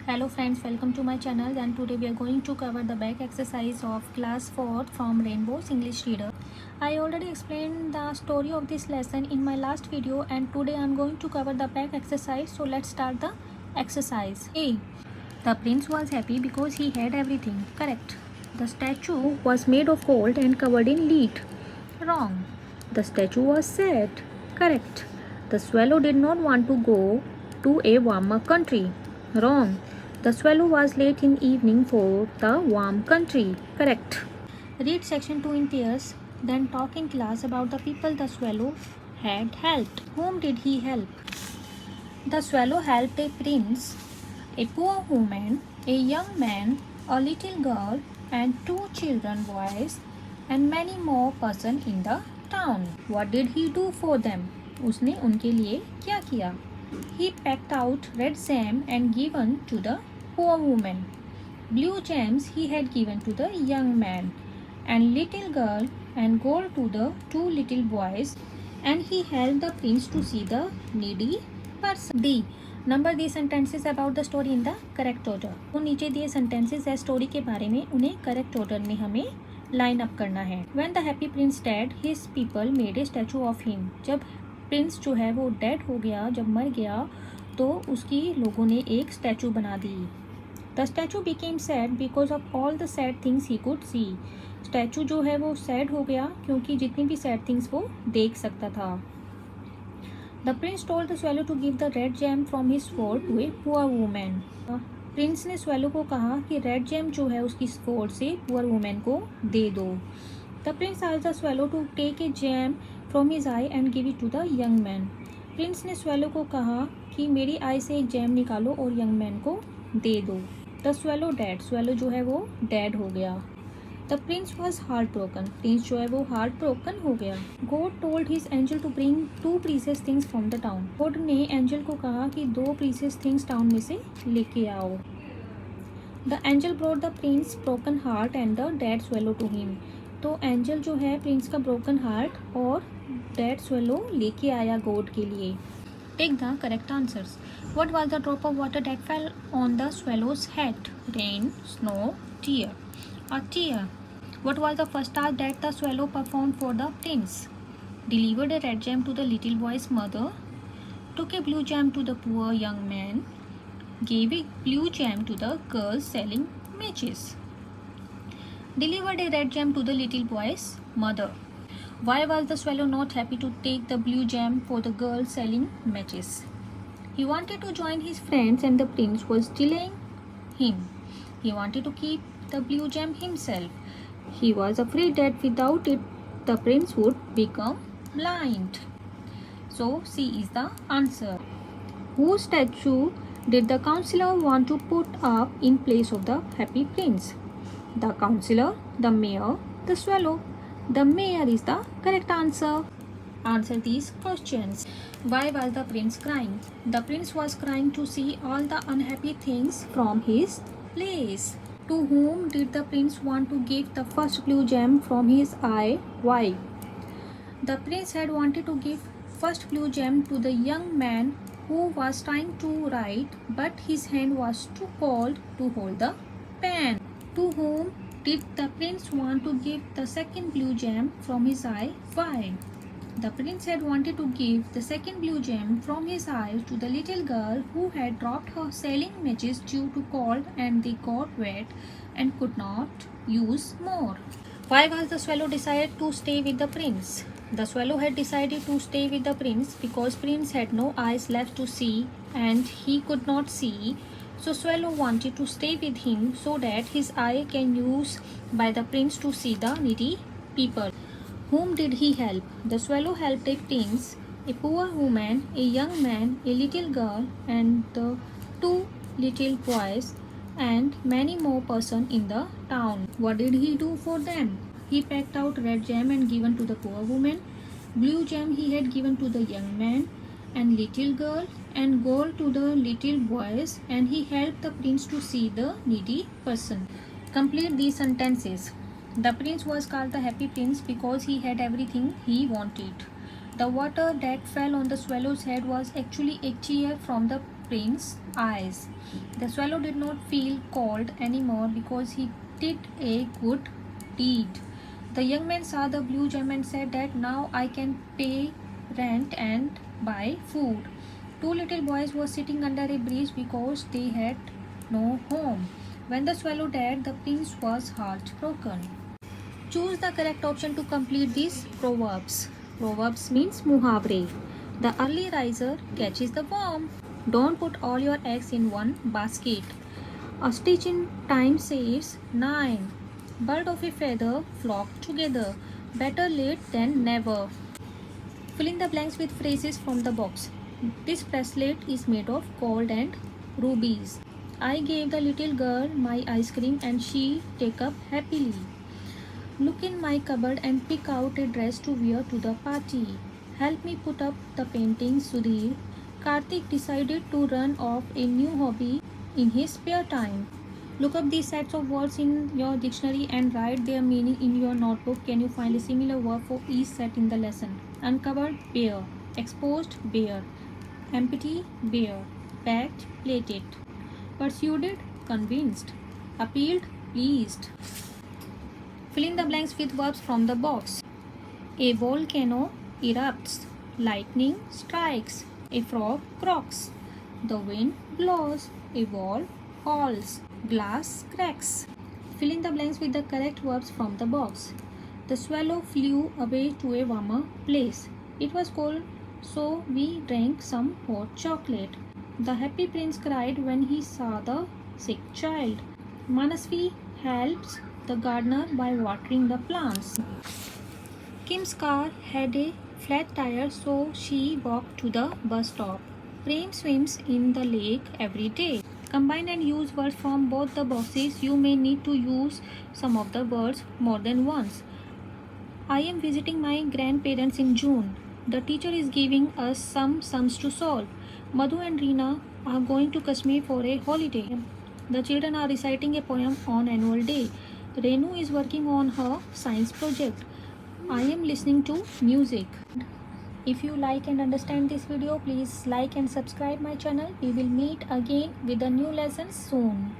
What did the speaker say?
Hello friends, welcome to my channel, and today we are going to cover the back exercise of class 4 from Rainbow's English Reader. I already explained the story of this lesson in my last video, and today I am going to cover the back exercise. So let's start the exercise. A. The prince was happy because he had everything. Correct. The statue was made of gold and covered in lead. Wrong. The statue was sad. Correct. The swallow did not want to go to a warmer country. Wrong. The swallow was late in evening for the warm country. Correct. Read section 2 in pairs, then talk in class about the people the swallow had helped. Whom did he help? The swallow helped a prince, a poor woman, a young man, a little girl, and 2 children boys, and many more persons in the town. What did he do for them? उसने उनके लिए क्या किया? He packed out red jam and given to the poor woman. Blue jams he had given to the young man, and little girl, and gold to the 2 little boys, and he helped the prince to see the needy person. D. Number these sentences about the story in the correct order. तो नीचे दिए sentences है story के बारे में, उन्हें correct order में हमें line up करना है. When the happy prince died, his people made a statue of him. जब प्रिंस जो है वो डेड हो गया, जब मर गया तो उसकी लोगों ने एक स्टैचू बना दी. The statue became sad because of all the sad things he could see. Statue जो है वो सैड हो गया क्योंकि जितनी भी सैड थिंग्स वो देख सकता था. The prince told the swallow to give the red gem from his fort to a poor women. Prince ने स्वेलो को कहा कि रेड जैम जो है उसकी फोर्ट से पुअर वुमेन को दे दो. The prince asked the swallow to take a gem from his eye and give it to the young man. Prince ने स्वेलो को कहा कि मेरी आई से एक जैम निकालो और यंग मैन को दे दो. The swallow dead. स्वेलो जो है वो डेड हो गया. The prince was heart broken. Prince जो है वो हार्ट ब्रोकन हो गया. God told his angel to bring 2 precious things from the town. God ने एंजल को कहा कि 2 प्रीशियस थिंग्स टाउन में से लेके आओ. The angel brought the prince broken heart and the dead swallow to him. तो एंजल जो है प्रिंस का ब्रोकन हार्ट और डेड स्वेलो लेके आया गॉड के लिए. Take the correct answers. What was the drop of water that fell on the swallow's head? Rain, snow, tear. A tear. What was the first task that the swallow perform for the prince? Delivered a red jam to the little boy's mother, took a blue jam to the poor young man, gave a blue jam to the girl selling matches. Delivered a red jam to the little boy's mother. Why was the swallow not happy to take the blue jam for the girl selling matches? He wanted to join his friends and the prince was delaying him. He wanted to keep the blue jam himself. He was afraid that without it the prince would become blind. So C is the answer. Whose statue did the counselor want to put up in place of the happy prince? The counselor, the mayor, the swallow. The mayor is the correct answer. Answer these questions. Why was the prince crying? The prince was crying to see all the unhappy things from his place. To whom did the prince want to give the first blue gem from his eye? Why? The prince had wanted to give first blue gem to the young man who was trying to write, but his hand was too cold to hold the pen. To whom did the prince want to give the second blue gem from his eye? Why? The prince had wanted to give the second blue gem from his eye to the little girl who had dropped her sailing matches due to cold and they got wet and could not use more. Why was the swallow decided to stay with the prince? The swallow had decided to stay with the prince because prince had no eyes left to see and he could not see. So swallow wanted to stay with him so that his eye can use by the prince to see the needy people. Whom did he help? The swallow helped a prince, a poor woman, a young man, a little girl, and the 2 little boys, and many more persons in the town. What did he do for them? He packed out red jam and given to the poor woman. Blue jam he had given to the young man and little girl, and gold to the little boys, and he helped the prince to see the needy person. Complete these sentences. The prince was called the happy prince because he had everything he wanted. The water that fell on the swallow's head was actually a tear from the prince's eyes. The swallow did not feel cold anymore because he did a good deed. The young man saw the blue gem and said that now I can pay rent and buy food. Two little boys were sitting under a bridge because they had no home. When the swallow died, the prince was heartbroken. Choose the correct option to complete these proverbs. Proverbs means muhavre. The early riser catches the worm. Don't put all your eggs in one basket. A stitch in time saves nine. Bird of a feather flock together. Better late than never. Fill in the blanks with phrases from the box. This bracelet is made of gold and rubies. I gave the little girl my ice cream and she take up happily. Look in my cupboard and pick out a dress to wear to the party. Help me put up the paintings, Sudhir. Karthik decided to run off a new hobby in his spare time. Look up these sets of words in your dictionary and write their meaning in your notebook. Can you find a similar word for each set in the lesson? Uncovered, bare. Exposed, bare. Empty, bare. Packed, plated. Persuaded, convinced. Appealed, pleased. Fill in the blanks with verbs from the box. A volcano erupts. Lightning strikes. A frog croaks. The wind blows. A wall falls. Glass cracks. Fill in the blanks with the correct verbs from the box. The swallow flew away to a warmer place. It was cold, so we drank some hot chocolate. The happy prince cried when he saw the sick child. Manasvi helps the gardener by watering the plants. Kim's car had a flat tire, so she walked to the bus stop. Prem swims in the lake every day. Combine and use words from both the boxes. You may need to use some of the words more than once. I am visiting my grandparents in June. The teacher is giving us some sums to solve. Madhu and Reena are going to Kashmir for a holiday. The children are reciting a poem on annual day. Renu is working on her science project. I am listening to music. If you like and understand this video, please like and subscribe my channel. We will meet again with a new lesson soon.